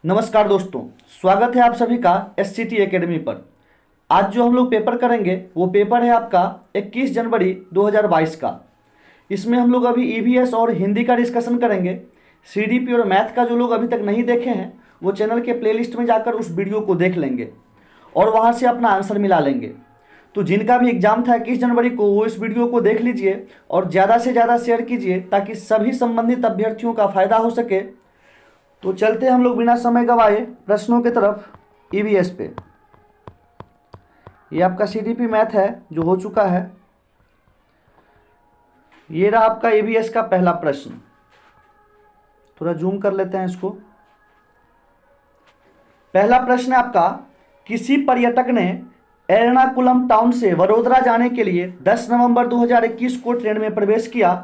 नमस्कार दोस्तों, स्वागत है आप सभी का SCT एकेडमी पर। आज जो हम लोग पेपर करेंगे वो पेपर है आपका 21 जनवरी 2022 का। इसमें हम लोग अभी EVS और हिंदी का डिस्कशन करेंगे। CDP और मैथ का जो लोग अभी तक नहीं देखे हैं वो चैनल के प्लेलिस्ट में जाकर उस वीडियो को देख लेंगे और वहाँ से अपना आंसर मिला लेंगे। तो जिनका भी एग्जाम था 21 जनवरी को वो इस वीडियो को देख लीजिए और ज़्यादा से ज़्यादा शेयर कीजिए ताकि सभी संबंधित अभ्यर्थियों का फ़ायदा हो सके। तो चलते हैं हम लोग बिना समय गवाए प्रश्नों की तरफ। EVS पे ये आपका CDP मैथ है जो हो चुका है। ये रहा आपका EVS का पहला प्रश्न। थोड़ा जूम कर लेते हैं इसको। पहला प्रश्न है आपका, किसी पर्यटक ने एर्नाकुलम टाउन से वडोदरा जाने के लिए 10 नवंबर 2021 को ट्रेन में प्रवेश किया।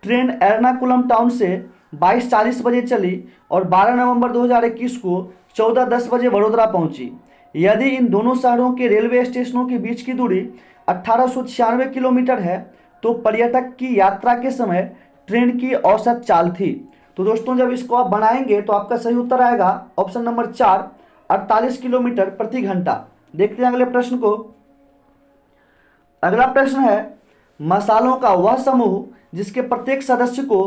ट्रेन एर्नाकुलम टाउन से 22:40 बजे चली और 12 नवंबर 2021 को 14:10 बजे वडोदरा पहुंची। यदि इन दोनों शहरों के रेलवे स्टेशनों के बीच की दूरी 1896 किलोमीटर है तो पर्यटक की यात्रा के समय ट्रेन की औसत चाल थी। तो दोस्तों जब इसको आप बनाएंगे तो आपका सही उत्तर आएगा ऑप्शन नंबर 4, 48 किलोमीटर प्रति घंटा। देखते हैं अगले प्रश्न को। अगला प्रश्न है, मसालों का वह समूह जिसके प्रत्येक सदस्य को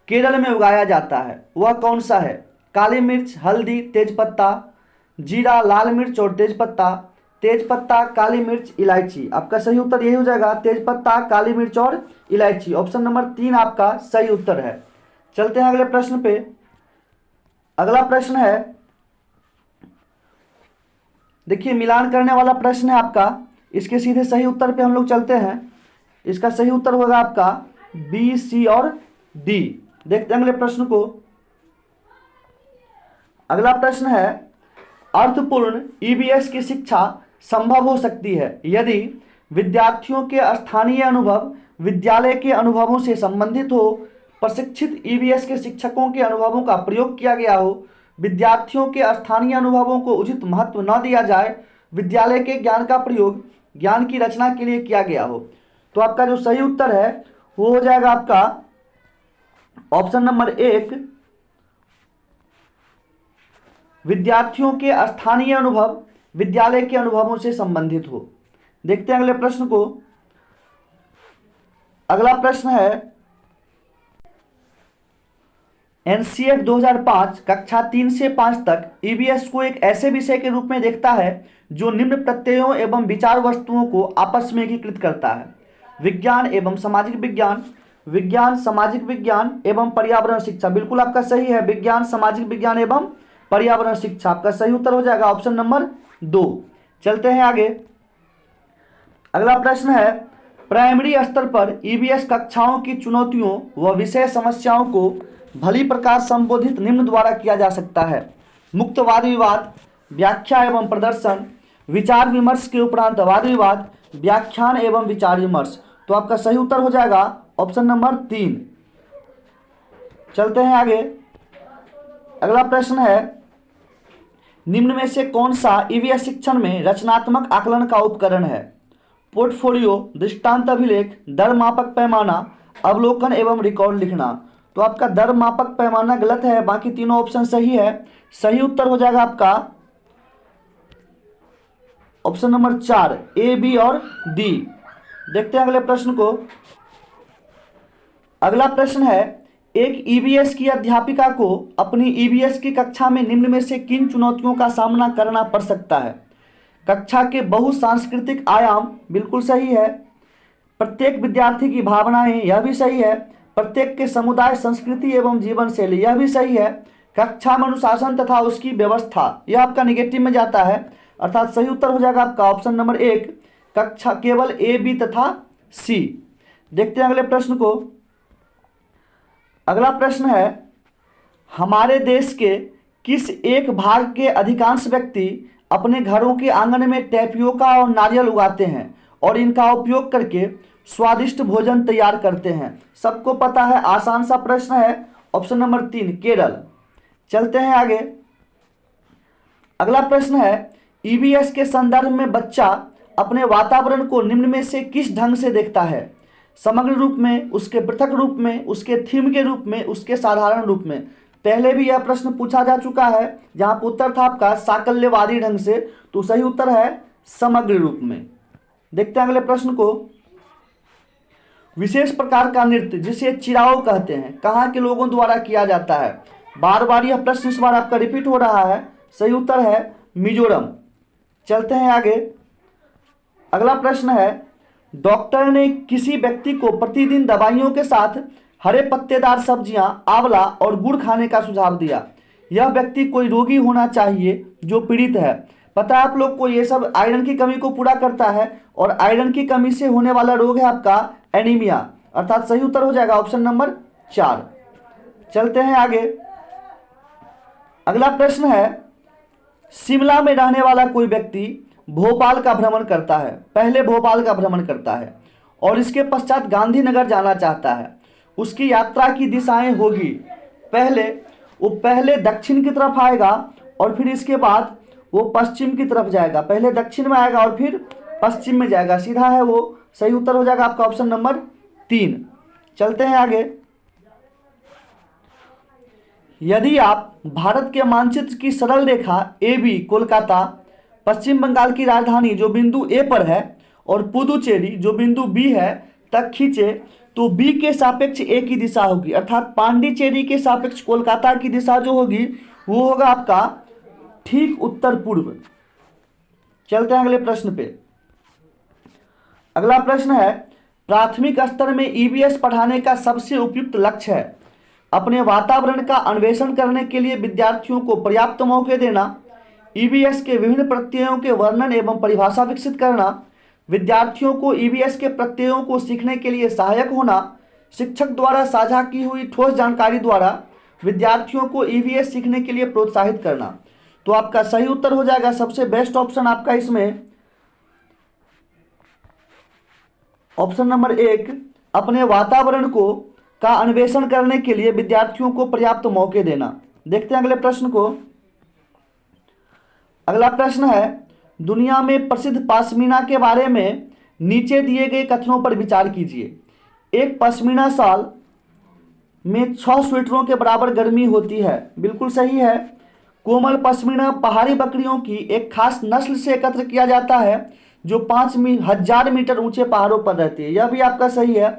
केरल में उगाया जाता है वह कौन सा है? काली मिर्च, हल्दी, तेजपत्ता, जीरा, लाल मिर्च और तेजपत्ता। तेजपत्ता, काली मिर्च, इलायची। आपका सही उत्तर यही हो जाएगा, तेजपत्ता, काली मिर्च और इलायची। ऑप्शन नंबर 3 आपका सही उत्तर है। चलते हैं अगले प्रश्न पे। अगला प्रश्न है, देखिए मिलान करने वाला प्रश्न है आपका। इसके सीधे सही उत्तर पे हम लोग चलते हैं। इसका सही उत्तर होगा आपका B, C और D। देखते हैं अगले प्रश्न को। अगला प्रश्न है, अर्थपूर्ण EVS की शिक्षा संभव हो सकती है यदि विद्यार्थियों के स्थानीय अनुभव विद्यालय के अनुभवों से संबंधित हो, प्रशिक्षित EVS के शिक्षकों के अनुभवों का प्रयोग किया गया हो, विद्यार्थियों के स्थानीय अनुभवों को उचित महत्व न दिया जाए, विद्यालय के ज्ञान का प्रयोग ज्ञान की रचना के लिए किया गया हो। तो आपका जो सही उत्तर है वो हो जाएगा आपका ऑप्शन नंबर 1, विद्यार्थियों के स्थानीय अनुभव विद्यालय के अनुभवों से संबंधित हो। देखते हैं अगले प्रश्न को। अगला प्रश्न है, NCF 2005 कक्षा 3 से 5 तक EVS को एक ऐसे विषय के रूप में देखता है जो निम्न प्रत्ययों एवं विचार वस्तुओं को आपस में एकीकृत करता है: विज्ञान एवं सामाजिक विज्ञान, विज्ञान सामाजिक विज्ञान एवं पर्यावरण शिक्षा। बिल्कुल आपका सही है, विज्ञान सामाजिक विज्ञान एवं पर्यावरण शिक्षा। आपका सही उत्तर हो जाएगा ऑप्शन नंबर 2। चलते हैं आगे। अगला प्रश्न है, प्राइमरी स्तर पर EVS कक्षाओं की चुनौतियों व विषय समस्याओं को भली प्रकार संबोधित निम्न द्वारा किया जा सकता है: मुक्त वाद विवाद, व्याख्या एवं प्रदर्शन, विचार विमर्श के उपरांत वाद विवाद, व्याख्यान एवं विचार विमर्श। तो आपका सही उत्तर हो जाएगा ऑप्शन नंबर 3। चलते हैं आगे। अगला प्रश्न है, निम्न में से कौन सा EVS शिक्षण में रचनात्मक आकलन का उपकरण है? पोर्टफोलियो, दृष्टांत अभिलेख, दर मापक पैमाना, अवलोकन एवं रिकॉर्ड लिखना। तो आपका दर मापक पैमाना गलत है, बाकी तीनों ऑप्शन सही है। सही उत्तर हो जाएगा आपका ऑप्शन नंबर 4, A, B और D। देखते हैं अगले प्रश्न को। अगला प्रश्न है, एक EVS की अध्यापिका को अपनी EVS की कक्षा में निम्न में से किन चुनौतियों का सामना करना पड़ सकता है? कक्षा के बहुसांस्कृतिक आयाम, बिल्कुल सही है। प्रत्येक विद्यार्थी की भावनाएं, यह भी सही है। प्रत्येक के समुदाय, संस्कृति एवं जीवन शैली, यह भी सही है। कक्षा में अनुशासन तथा उसकी व्यवस्था, यह आपका निगेटिव में जाता है, अर्थात सही उत्तर हो जाएगा आपका ऑप्शन नंबर 1, कक्षा केवल A, B तथा C। देखते हैं अगले प्रश्न को। अगला प्रश्न है, हमारे देश के किस एक भाग के अधिकांश व्यक्ति अपने घरों के आंगन में टैपियोका और नारियल उगाते हैं और इनका उपयोग करके स्वादिष्ट भोजन तैयार करते हैं? सबको पता है, आसान सा प्रश्न है। Option number 3, Kerala. चलते हैं आगे। अगला प्रश्न है, EVS के संदर्भ में बच्चा अपने वातावरण को निम्न में से किस ढंग से देखता है? समग्र रूप में, उसके पृथक रूप में, उसके थीम के रूप में, उसके साधारण रूप में। पहले भी यह प्रश्न पूछा जा चुका है, जहां पर उत्तर था आपका साकल्यवादी ढंग से, तो सही उत्तर है समग्र रूप में। देखते हैं अगले प्रश्न को। विशेष प्रकार का नृत्य जिसे चिराओ कहते हैं, कहाँ के लोगों द्वारा किया जाता है? बार बार यह प्रश्न इस बार आपका रिपीट हो रहा है। सही उत्तर है मिजोरम। चलते हैं आगे। अगला प्रश्न है, डॉक्टर ने किसी व्यक्ति को प्रतिदिन दवाइयों के साथ हरे पत्तेदार सब्जियां, आंवला और गुड़ खाने का सुझाव दिया। यह व्यक्ति कोई रोगी होना चाहिए जो पीड़ित है। पता है आप लोग को, ये सब आयरन की कमी को पूरा करता है, और आयरन की कमी से होने वाला रोग है आपका एनीमिया, अर्थात सही उत्तर हो जाएगा ऑप्शन नंबर 4। चलते हैं आगे। अगला प्रश्न है, शिमला में रहने वाला कोई व्यक्ति भोपाल का भ्रमण करता है, पहले भोपाल का भ्रमण करता है और इसके पश्चात गांधीनगर जाना चाहता है। उसकी यात्रा की दिशाएं होगी, पहले दक्षिण की तरफ आएगा और फिर इसके बाद वो पश्चिम की तरफ जाएगा। पहले दक्षिण में आएगा और फिर पश्चिम में जाएगा, सीधा है वो। सही उत्तर हो जाएगा आपका ऑप्शन नंबर 3। चलते हैं आगे। यदि आप भारत के मानचित्र की सरल रेखा AB कोलकाता, पश्चिम बंगाल की राजधानी जो बिंदु A पर है, और पुदुचेरी जो बिंदु B है तक खींचे, तो B के सापेक्ष A की दिशा होगी, अर्थात पांडिचेरी के सापेक्ष कोलकाता की दिशा जो होगी वो होगा आपका ठीक उत्तर पूर्व। चलते हैं अगले प्रश्न पे। अगला प्रश्न है, प्राथमिक स्तर में EVS पढ़ाने का सबसे उपयुक्त लक्ष्य है अपने वातावरण का अन्वेषण करने के लिए विद्यार्थियों को पर्याप्त मौके देना, EVS के विभिन्न प्रत्ययों के वर्णन एवं परिभाषा विकसित करना, विद्यार्थियों को EVS के प्रत्ययों को सीखने के लिए सहायक होना, शिक्षक द्वारा साझा की हुई ठोस जानकारी द्वारा विद्यार्थियों को EVS सीखने के लिए प्रोत्साहित करना। तो आपका सही उत्तर हो जाएगा, सबसे बेस्ट ऑप्शन आपका इसमें ऑप्शन नंबर 1, अपने वातावरण का अन्वेषण करने के लिए विद्यार्थियों को पर्याप्त मौके देना। देखते हैं अगले प्रश्न को। अगला प्रश्न है, दुनिया में प्रसिद्ध पश्मीना के बारे में नीचे दिए गए कथनों पर विचार कीजिए। एक पश्मीना साल में 6 स्वेटरों के बराबर गर्मी होती है। बिल्कुल सही है। कोमल पश्मीना पहाड़ी बकरियों की एक खास नस्ल से एकत्र किया जाता है जो 5000 मीटर ऊंचे पहाड़ों पर रहती है। यह भी आपका सही है।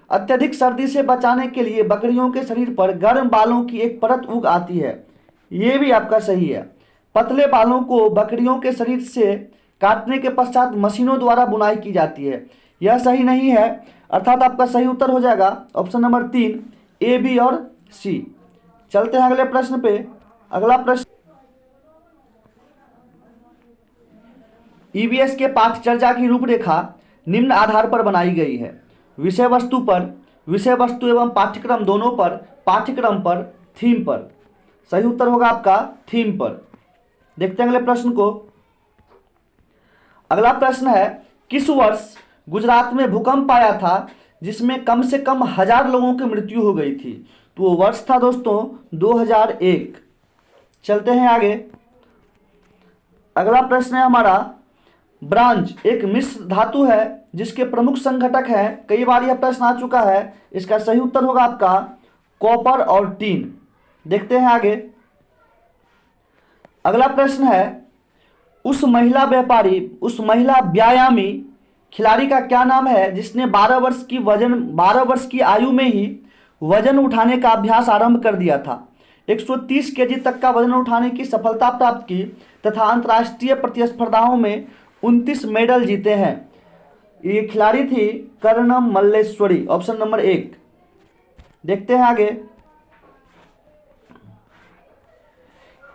अत्यधिक सर्दी से बचाने के लिए बकरियों के शरीर पर गर्म बालों की एक परत उग आती है। ये भी आपका सही है। पतले बालों को बकरियों के शरीर से काटने के पश्चात मशीनों द्वारा बुनाई की जाती है। यह सही नहीं है, अर्थात आपका सही उत्तर हो जाएगा ऑप्शन नंबर 3, A, B और C। चलते हैं अगले प्रश्न पे। अगला प्रश्न, EVS के पाठचर्या की रूपरेखा निम्न आधार पर बनाई गई है। विषय वस्तु एवं पाठ्यक्रम दोनों पर, पाठ्यक्रम पर, थीम पर। सही उत्तर होगा आपका थीम पर। देखते हैं अगले प्रश्न को। अगला प्रश्न है, किस वर्ष गुजरात में भूकंप आया था जिसमें कम से कम 1000 लोगों की मृत्यु हो गई थी? तो वो वर्ष था दोस्तों 2001। चलते हैं आगे। अगला प्रश्न है हमारा, ब्रांज एक मिश्र धातु है जिसके प्रमुख संघटक हैं। कई बार यह प्रश्न आ चुका है। इसका सही उत्तर होगा आपका कॉपर और टीन। देखते हैं आगे। अगला प्रश्न है, उस महिला व्यायामी खिलाड़ी का क्या नाम है जिसने 12 वर्ष की आयु में ही वजन उठाने का अभ्यास आरंभ कर दिया था, 130 केजी तक का वजन उठाने की सफलता प्राप्त की तथा अंतर्राष्ट्रीय प्रतिस्पर्धाओं में 29 मेडल जीते हैं? ये खिलाड़ी थी कर्णम मल्लेश्वरी, ऑप्शन नंबर 1। देखते हैं आगे।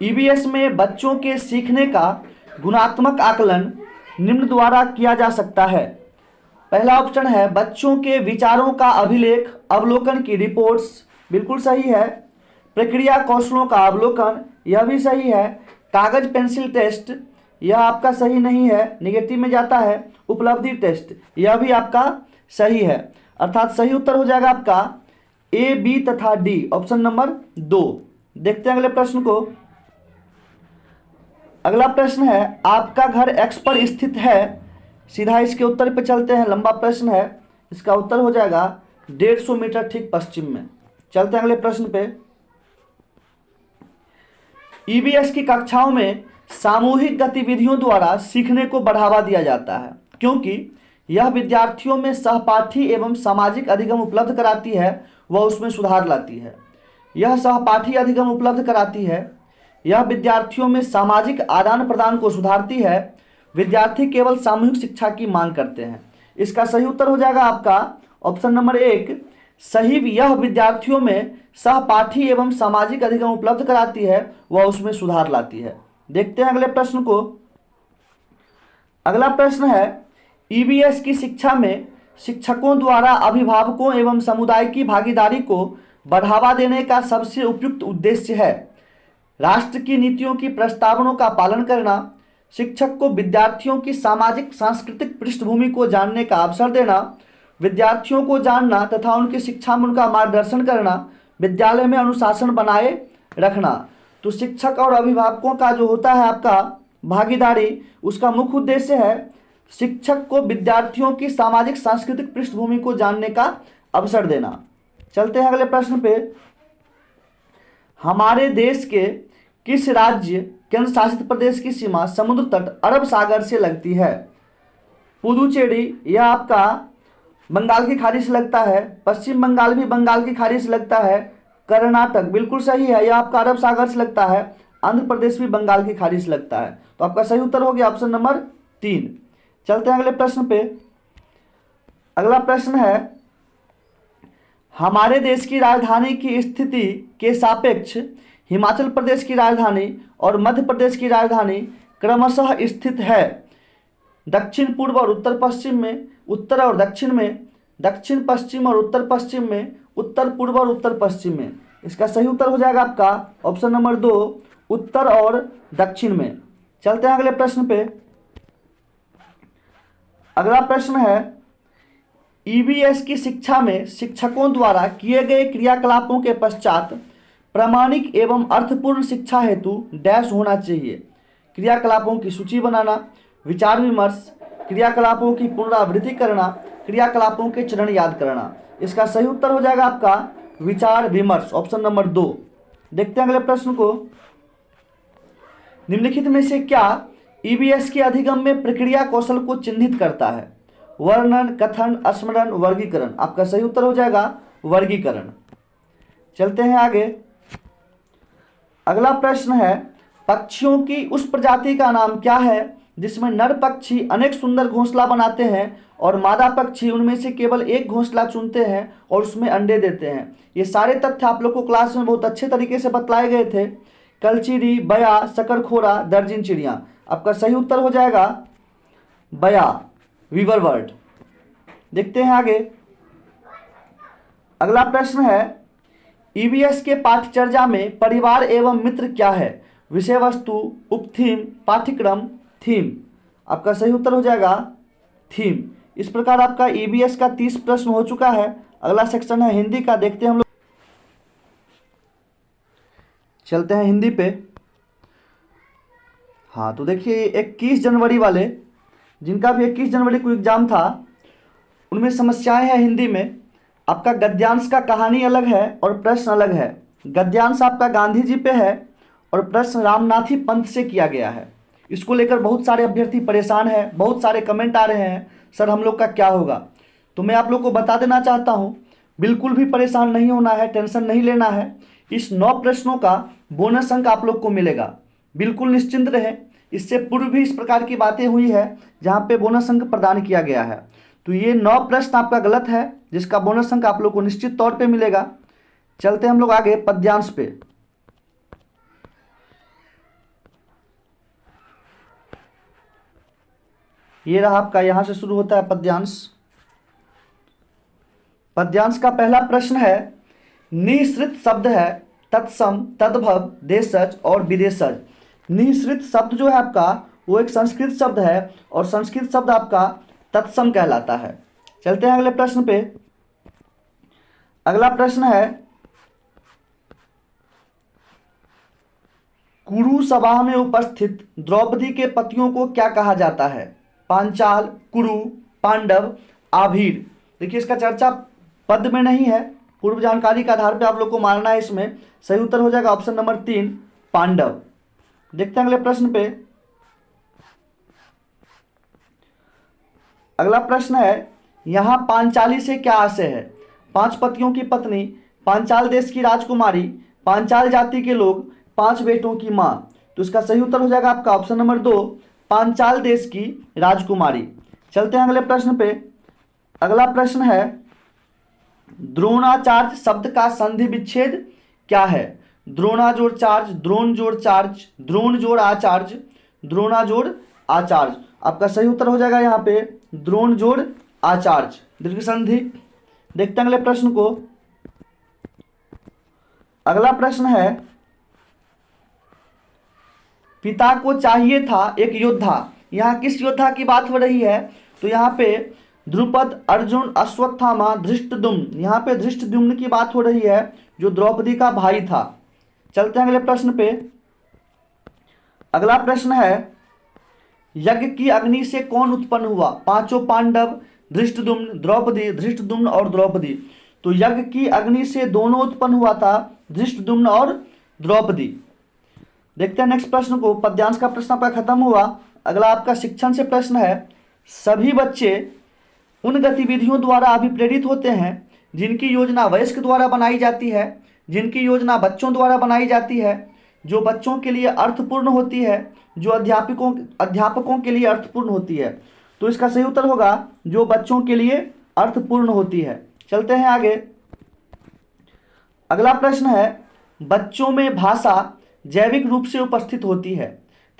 EVS में बच्चों के सीखने का गुणात्मक आकलन निम्न द्वारा किया जा सकता है। पहला ऑप्शन है बच्चों के विचारों का अवलोकन की रिपोर्ट्स। बिल्कुल सही है। प्रक्रिया कौशलों का अवलोकन, यह भी सही है। कागज पेंसिल टेस्ट, यह आपका सही नहीं है, नेगेटिव में जाता है। उपलब्धि टेस्ट, यह भी आपका सही है, अर्थात सही उत्तर हो जाएगा आपका A, B तथा D, ऑप्शन नंबर 2। देखते हैं अगले प्रश्न को। अगला प्रश्न है, आपका घर X पर स्थित है। सीधा इसके उत्तर पे चलते हैं। लंबा प्रश्न है, इसका उत्तर हो जाएगा 150 मीटर ठीक पश्चिम में। चलते हैं अगले प्रश्न पे। ईवीएस की कक्षाओं में सामूहिक गतिविधियों द्वारा सीखने को बढ़ावा दिया जाता है, क्योंकि यह विद्यार्थियों में सहपाठी एवं सामाजिक अधिगम उपलब्ध कराती है व उसमें सुधार लाती है। यह सहपाठी अधिगम उपलब्ध कराती है, यह विद्यार्थियों में सामाजिक आदान प्रदान को सुधारती है। विद्यार्थी केवल सामूहिक शिक्षा की मांग करते हैं। इसका सही उत्तर हो जाएगा आपका ऑप्शन नंबर 1 सही। यह विद्यार्थियों में सहपाठी एवं सामाजिक अधिगम उपलब्ध कराती है व उसमें सुधार लाती है। देखते हैं अगले प्रश्न को। अगला प्रश्न है, ईवीएस की शिक्षा में शिक्षकों द्वारा अभिभावकों एवं समुदाय की भागीदारी को बढ़ावा देने का सबसे उपयुक्त उद्देश्य है राष्ट्र की नीतियों की प्रस्तावनों का पालन करना, शिक्षक को विद्यार्थियों की सामाजिक सांस्कृतिक पृष्ठभूमि को जानने का अवसर देना, विद्यार्थियों को जानना तथा उनकी शिक्षा में उनका मार्गदर्शन करना, विद्यालय में अनुशासन बनाए रखना। तो शिक्षक और अभिभावकों का जो होता है आपका भागीदारी, उसका मुख्य उद्देश्य है शिक्षक को विद्यार्थियों की सामाजिक सांस्कृतिक पृष्ठभूमि को जानने का अवसर देना। चलते हैं अगले प्रश्न पे। हमारे देश के किस राज्य केंद्र शासित प्रदेश की सीमा समुद्र तट अरब सागर से लगती है? पुदुचेरी, यह आपका बंगाल की खाड़ी से लगता है। पश्चिम बंगाल भी बंगाल की खाड़ी से लगता है। कर्नाटक बिल्कुल सही है, यह आपका अरब सागर से लगता है। आंध्र प्रदेश भी बंगाल की खाड़ी से लगता है। तो आपका सही उत्तर हो गया ऑप्शन नंबर 3। चलते हैं अगले प्रश्न पे। अगला प्रश्न है, हमारे देश की राजधानी की स्थिति के सापेक्ष हिमाचल प्रदेश की राजधानी और मध्य प्रदेश की राजधानी क्रमशः स्थित है दक्षिण पूर्व और उत्तर पश्चिम में, उत्तर और दक्षिण में, दक्षिण पश्चिम और उत्तर पश्चिम में, उत्तर पूर्व और उत्तर पश्चिम में। इसका सही उत्तर हो जाएगा आपका ऑप्शन नंबर 2 उत्तर और दक्षिण में। चलते हैं अगले प्रश्न पे। अगला प्रश्न है, ईवीएस की शिक्षा में शिक्षकों द्वारा किए गए क्रियाकलापों के पश्चात प्रामाणिक एवं अर्थपूर्ण शिक्षा हेतु डैश होना चाहिए। क्रियाकलापों की सूची बनाना, विचार विमर्श, क्रियाकलापों की पुनरावृत्ति करना, क्रियाकलापों के चरण याद करना। इसका सही उत्तर हो जाएगा आपका विचार विमर्श, ऑप्शन नंबर 2। देखते हैं अगले प्रश्न को। निम्नलिखित में से क्या ईवीएस के अधिगम में प्रक्रिया कौशल को चिन्हित करता है? वर्णन, कथन, स्मरण, वर्गीकरण। आपका सही उत्तर हो जाएगा वर्गीकरण। चलते हैं आगे। अगला प्रश्न है, पक्षियों की उस प्रजाति का नाम क्या है जिसमें नर पक्षी अनेक सुंदर घोंसला बनाते हैं और मादा पक्षी उनमें से केवल एक घोंसला चुनते हैं और उसमें अंडे देते हैं? ये सारे तथ्य आप लोग को क्लास में बहुत अच्छे तरीके से बतलाए गए थे। कलचीरी, बया, शकरखोरा, दर्जिन चिड़िया। आपका सही उत्तर हो जाएगा बया, वीवर बर्ड। देखते हैं आगे। अगला प्रश्न है, ईवीएस के पाठ्यचर्या में परिवार एवं मित्र क्या है? विषय वस्तु, उपथीम, पाठ्यक्रम, थीम। आपका सही उत्तर हो जाएगा थीम। इस प्रकार आपका ईवीएस का 30 प्रश्न हो चुका है। अगला सेक्शन है हिंदी का। देखते हैं हम लोग। चलते हैं हिंदी पे। हाँ, तो देखिए 21 जनवरी वाले, जिनका भी 21 जनवरी को एग्जाम था, उनमें समस्याएं हैं हिंदी में। आपका गद्यांश का कहानी अलग है और प्रश्न अलग है। गद्यांश आपका गांधी जी पे है और प्रश्न रामनाथी पंत से किया गया है। इसको लेकर बहुत सारे अभ्यर्थी परेशान हैं, बहुत सारे कमेंट आ रहे हैं, सर हम लोग का क्या होगा। तो मैं आप लोग को बता देना चाहता हूँ, बिल्कुल भी परेशान नहीं होना है, टेंशन नहीं लेना है। इस 9 प्रश्नों का बोनस अंक आप लोग को मिलेगा, बिल्कुल निश्चिंत रहें। इससे पूर्व भी इस प्रकार की बातें हुई है जहाँ पे बोनस अंक प्रदान किया गया है। तो ये 9 प्रश्न आपका गलत है, जिसका बोनस अंक आप लोग को निश्चित तौर पे मिलेगा। चलते हम लोग आगे पद्यांश पे। ये रहा आपका, यहां से शुरू होता है पद्यांश। पद्यांश का पहला प्रश्न है, निःसृत शब्द है तत्सम, तद्भव, देशज और विदेशज। निःसृत शब्द जो है आपका वो एक संस्कृत शब्द है और संस्कृत शब्द आपका तत्सम कहलाता है। चलते हैं अगले प्रश्न पे। अगला प्रश्न है, कुरु सभा में उपस्थित द्रौपदी के पतियों को क्या कहा जाता है? पांचाल, कुरु, पांडव, आभीर। देखिए इसका चर्चा पद में नहीं है, पूर्व जानकारी के आधार पे आप लोग को मानना है। इसमें सही उत्तर हो जाएगा ऑप्शन नंबर 3 पांडव। देखते हैं अगले प्रश्न पे। अगला प्रश्न है, यहाँ पांचाली से क्या आशय है? 5 पतियों की पत्नी, पांचाल देश की राजकुमारी, पांचाल जाति के लोग, 5 बेटों की मां। तो इसका सही उत्तर हो जाएगा आपका ऑप्शन नंबर 2, पांचाल देश की राजकुमारी। चलते हैं अगले प्रश्न पे। अगला प्रश्न है, द्रोणाचार्य शब्द का संधि विच्छेद क्या है? द्रोणा जोड़ चार्ज, द्रोण जोड़ चार्ज, द्रोण जोड़ आचार्य, द्रोणा जोड़ आचार्य। आपका सही उत्तर हो जाएगा यहाँ पे द्रोण जोड़ आचार्य, दीर्घ संधि। देखते हैं अगले प्रश्न को। अगला प्रश्न है, पिता को चाहिए था एक योद्धा। यहाँ किस योद्धा की बात हो रही है? तो यहाँ पे द्रुपद, अर्जुन, अश्वत्थामा, धृष्टद्युम्न। यहाँ पे धृष्टद्युम्न की बात हो रही है जो द्रौपदी का भाई था। चलते हैं अगले प्रश्न पे। अगला प्रश्न है, यज्ञ की अग्नि से कौन उत्पन्न हुआ? 5 पांडव, धृष्टद्युम्न, द्रौपदी, धृष्टद्युम्न और द्रौपदी। तो यज्ञ की अग्नि से दोनों उत्पन्न हुआ था, धृष्टद्युम्न और द्रौपदी। देखते हैं नेक्स्ट प्रश्न को। पद्यांश का प्रश्न आपका खत्म हुआ। अगला आपका शिक्षण से प्रश्न है, सभी बच्चे उन गतिविधियों द्वारा अभिप्रेरित होते हैं जिनकी योजना वयस्क द्वारा बनाई जाती है, जिनकी योजना बच्चों द्वारा बनाई जाती है, जो बच्चों के लिए अर्थपूर्ण होती है, जो अध्यापकों के लिए अर्थपूर्ण होती है। तो इसका सही उत्तर होगा जो बच्चों के लिए अर्थपूर्ण होती है। चलते हैं आगे। अगला प्रश्न है, बच्चों में भाषा जैविक रूप से उपस्थित होती है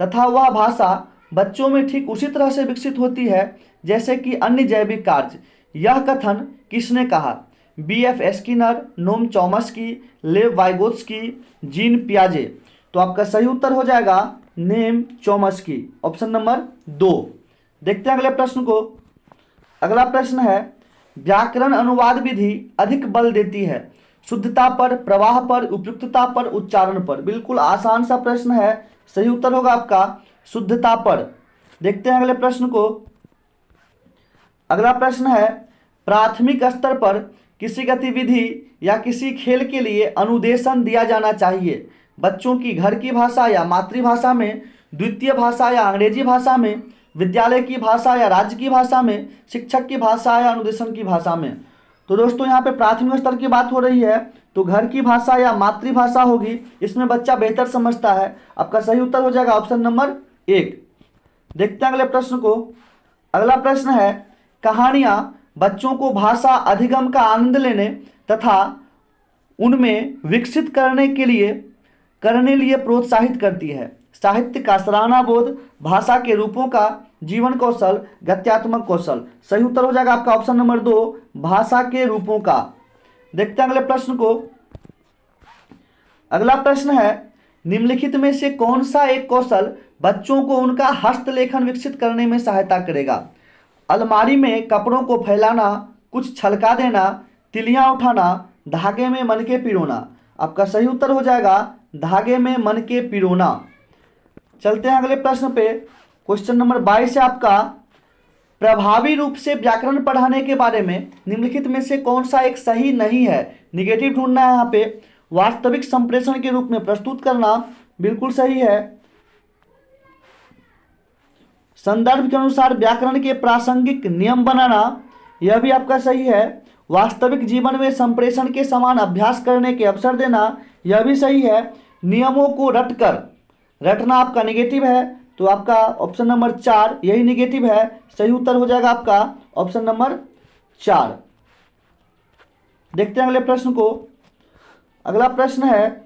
तथा वह भाषा बच्चों में ठीक उसी तरह से विकसित होती है जैसे कि अन्य जैविक कार्य। यह कथन किसने कहा? B.F. स्किनर, नोम चॉम्स्की, लेव वाइगोत्स्की, जीन पियाजे। तो आपका सही उत्तर हो जाएगा नेम चॉम्स्की, ऑप्शन नंबर 2। देखते हैं अगले प्रश्न को। अगला प्रश्न है, व्याकरण अनुवाद विधि अधिक बल देती है शुद्धता पर, प्रवाह पर, उपयुक्तता पर, उच्चारण पर। बिल्कुल आसान सा प्रश्न है, सही उत्तर होगा आपका शुद्धता पर। देखते हैं अगले प्रश्न को। अगला प्रश्न है, प्राथमिक स्तर पर किसी गतिविधि या किसी खेल के लिए अनुदेशन दिया जाना चाहिए। बच्चों की घर की भाषा या मातृभाषा में, द्वितीय भाषा या अंग्रेजी भाषा में, विद्यालय की भाषा या राज्य की भाषा में, शिक्षक की भाषा या अनुदेशन की भाषा में। तो दोस्तों यहाँ पे प्राथमिक स्तर की बात हो रही है तो घर की भाषा या मातृभाषा होगी, इसमें बच्चा बेहतर समझता है। आपका सही उत्तर हो जाएगा ऑप्शन नंबर 1। देखते हैं अगले प्रश्न को। अगला प्रश्न है, कहानियाँ बच्चों को भाषा अधिगम का आनंद लेने तथा उनमें विकसित करने लिए प्रोत्साहित करती है। साहित्य का सराहना बोध, भाषा के रूपों का जीवन कौशल, गत्यात्मक कौशल। सही उत्तर हो जाएगा आपका ऑप्शन नंबर 2, भाषा के रूपों का। देखते हैं अगले प्रश्न को। अगला प्रश्न है, निम्नलिखित में से कौन सा एक कौशल बच्चों को उनका हस्तलेखन विकसित करने में सहायता करेगा? अलमारी में कपड़ों को फैलाना, कुछ छलका देना, तिलियां उठाना, धागे में मन के पिरोना। आपका सही उत्तर हो जाएगा धागे में मन के पिरोना। चलते हैं अगले प्रश्न पे। क्वेश्चन नंबर 22 है आपका, प्रभावी रूप से व्याकरण पढ़ाने के बारे में निम्नलिखित में से कौन सा एक सही नहीं है? निगेटिव ढूंढना है यहाँ पे। वास्तविक संप्रेषण के रूप में प्रस्तुत करना बिल्कुल सही है। संदर्भ के अनुसार व्याकरण के प्रासंगिक नियम बनाना, यह भी आपका सही है। वास्तविक जीवन में संप्रेषण के समान अभ्यास करने के अवसर देना, यह भी सही है। नियमों को रटना आपका नेगेटिव है, तो आपका ऑप्शन नंबर 4 यही नेगेटिव है। सही उत्तर हो जाएगा आपका ऑप्शन नंबर 4। देखते हैं अगले प्रश्न को। अगला प्रश्न है,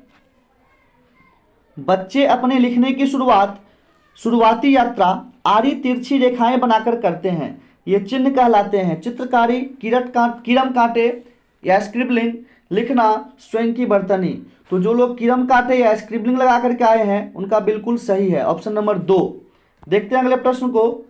बच्चे अपने लिखने की शुरुआती यात्रा आड़ी तिरछी रेखाएं बनाकर करते हैं, ये चिन्ह कहलाते हैं। चित्रकारी, कीरम कांटे या स्क्रिबलिंग, लिखना, स्वयं की बर्तनी। तो जो लोग कीरम कांटे या स्क्रिबलिंग लगा करके आए हैं उनका बिल्कुल सही है, ऑप्शन नंबर 2। देखते हैं अगले प्रश्न को।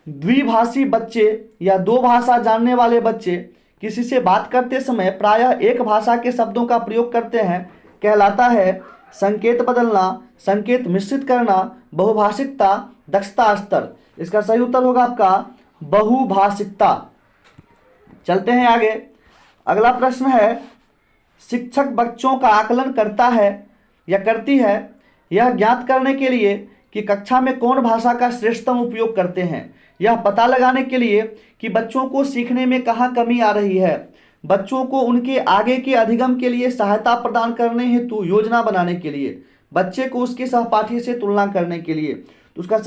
द्विभाषी बच्चे या 2 भाषा जानने वाले बच्चे किसी से बात करते समय प्रायः एक भाषा के शब्दों का प्रयोग करते हैं, कहलाता है संकेत बदलना, संकेत मिश्रित करना, बहुभाषिकता, दक्षता स्तर। इसका सही उत्तर होगा आपका बहुभाषिकता। चलते हैं आगे। अगला प्रश्न है, शिक्षक बच्चों का आकलन करता है या करती है यह ज्ञात करने के लिए कि कक्षा में कौन भाषा का श्रेष्ठतम उपयोग करते हैं। यह पता लगाने के लिए कि बच्चों को सीखने में कहाँ कमी आ रही है। बच्चों को उनके आगे के अधिगम के लिए सहायता प्रदान करने हेतु योजना बनाने के लिए, बच्चे को उसके सहपाठी से तुलना करने के लिए। तो उसका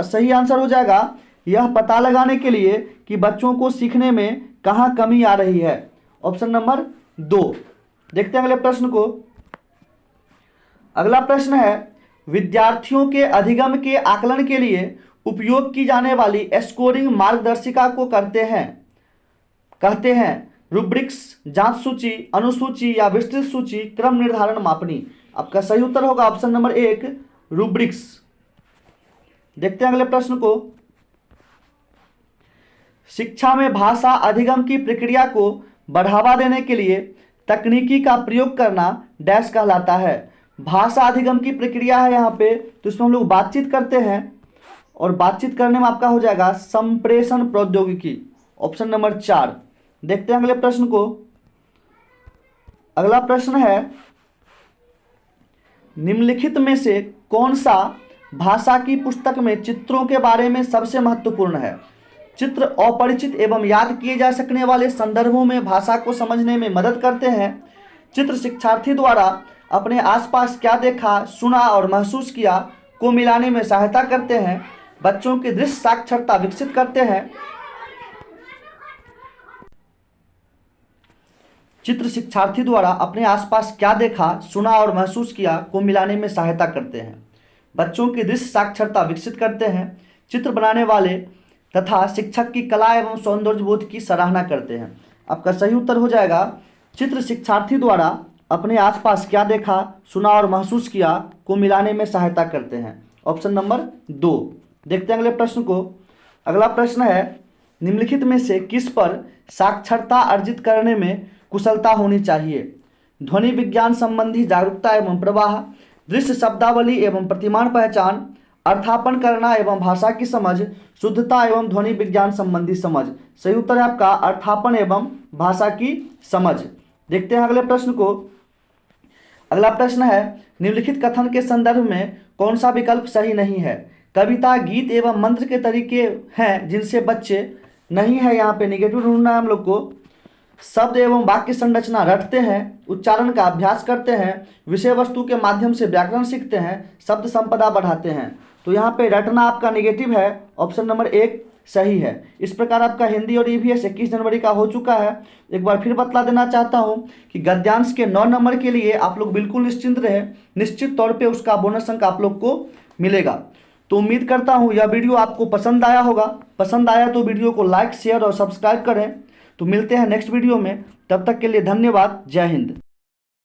सही आंसर हो जाएगा यह पता लगाने के लिए कि बच्चों को सीखने में कहाँ कमी आ रही है। Option number 2। देखते हैं अगले प्रश्न को। अगला प्रश्न है, विद्यार्थियों के अधिगम के आकलन के लिए उपयोग की जाने वाली स्कोरिंग मार्गदर्शिका को कहते हैं रूब्रिक्स, जांच सूची, अनुसूची या विस्तृत सूची, क्रम निर्धारण मापनी। आपका सही उत्तर होगा ऑप्शन नंबर 1 रूब्रिक्स। देखते हैं अगले प्रश्न को। शिक्षा में भाषा अधिगम की प्रक्रिया को बढ़ावा देने के लिए तकनीकी का प्रयोग करना डैश कहलाता है। भाषा अधिगम की प्रक्रिया है यहाँ पे, तो इसमें हम लोग बातचीत करते हैं और बातचीत करने में आपका हो जाएगा संप्रेषण प्रौद्योगिकी। Option number 4। देखते हैं अगले प्रश्न को। अगला प्रश्न है, निम्नलिखित में से कौन सा भाषा की पुस्तक में चित्रों के बारे में सबसे महत्वपूर्ण है। चित्र अपरिचित एवं याद किए जा सकने वाले संदर्भों में भाषा को समझने में मदद करते हैं। चित्र शिक्षार्थी द्वारा अपने आसपास क्या देखा, सुना और महसूस किया को मिलाने में सहायता करते हैं। बच्चों की दृश्य साक्षरता विकसित करते हैं। चित्र शिक्षार्थी द्वारा अपने आसपास क्या देखा, सुना और महसूस किया को मिलाने में सहायता करते हैं। बच्चों की दृश्य साक्षरता विकसित करते हैं। चित्र बनाने वाले तथा शिक्षक की कला एवं सौंदर्यबोध की सराहना करते हैं। आपका सही उत्तर हो जाएगा चित्र शिक्षार्थी द्वारा अपने आसपास क्या देखा, सुना और महसूस किया को मिलाने में सहायता करते हैं। Option number 2। देखते हैं अगले प्रश्न को। अगला प्रश्न है, निम्नलिखित में से किस पर साक्षरता अर्जित करने में कुशलता होनी चाहिए। ध्वनि विज्ञान संबंधी जागरूकता एवं प्रवाह, दृश्य शब्दावली एवं प्रतिमान पहचान, अर्थापन करना एवं भाषा की समझ, शुद्धता एवं ध्वनि विज्ञान संबंधी समझ। सही उत्तर है आपका अर्थापन एवं भाषा की समझ। देखते हैं अगले प्रश्न को। अगला प्रश्न है, निम्नलिखित कथन के संदर्भ में कौन सा विकल्प सही नहीं है। कविता, गीत एवं मंत्र के तरीके हैं जिनसे बच्चे नहीं है, यहाँ पे निगेटिव ढूंढना है हम लोग को। शब्द एवं वाक्य संरचना रटते हैं, उच्चारण का अभ्यास करते हैं, विषय वस्तु के माध्यम से व्याकरण सीखते हैं, शब्द संपदा बढ़ाते हैं। तो यहाँ पे रटना आपका नेगेटिव है। ऑप्शन नंबर 1 सही है। इस प्रकार आपका हिंदी और ईवीएस 21 जनवरी का हो चुका है। एक बार फिर बतला देना चाहता हूँ कि गद्यांश के 9 नंबर के लिए आप लोग बिल्कुल निश्चिंत रहे, निश्चित तौर पे उसका बोनस अंक आप लोग को मिलेगा। तो उम्मीद करता हूँ यह वीडियो आपको पसंद आया होगा। पसंद आया तो वीडियो को लाइक, शेयर और सब्सक्राइब करें। तो मिलते हैं नेक्स्ट वीडियो में, तब तक के लिए धन्यवाद। जय हिंद।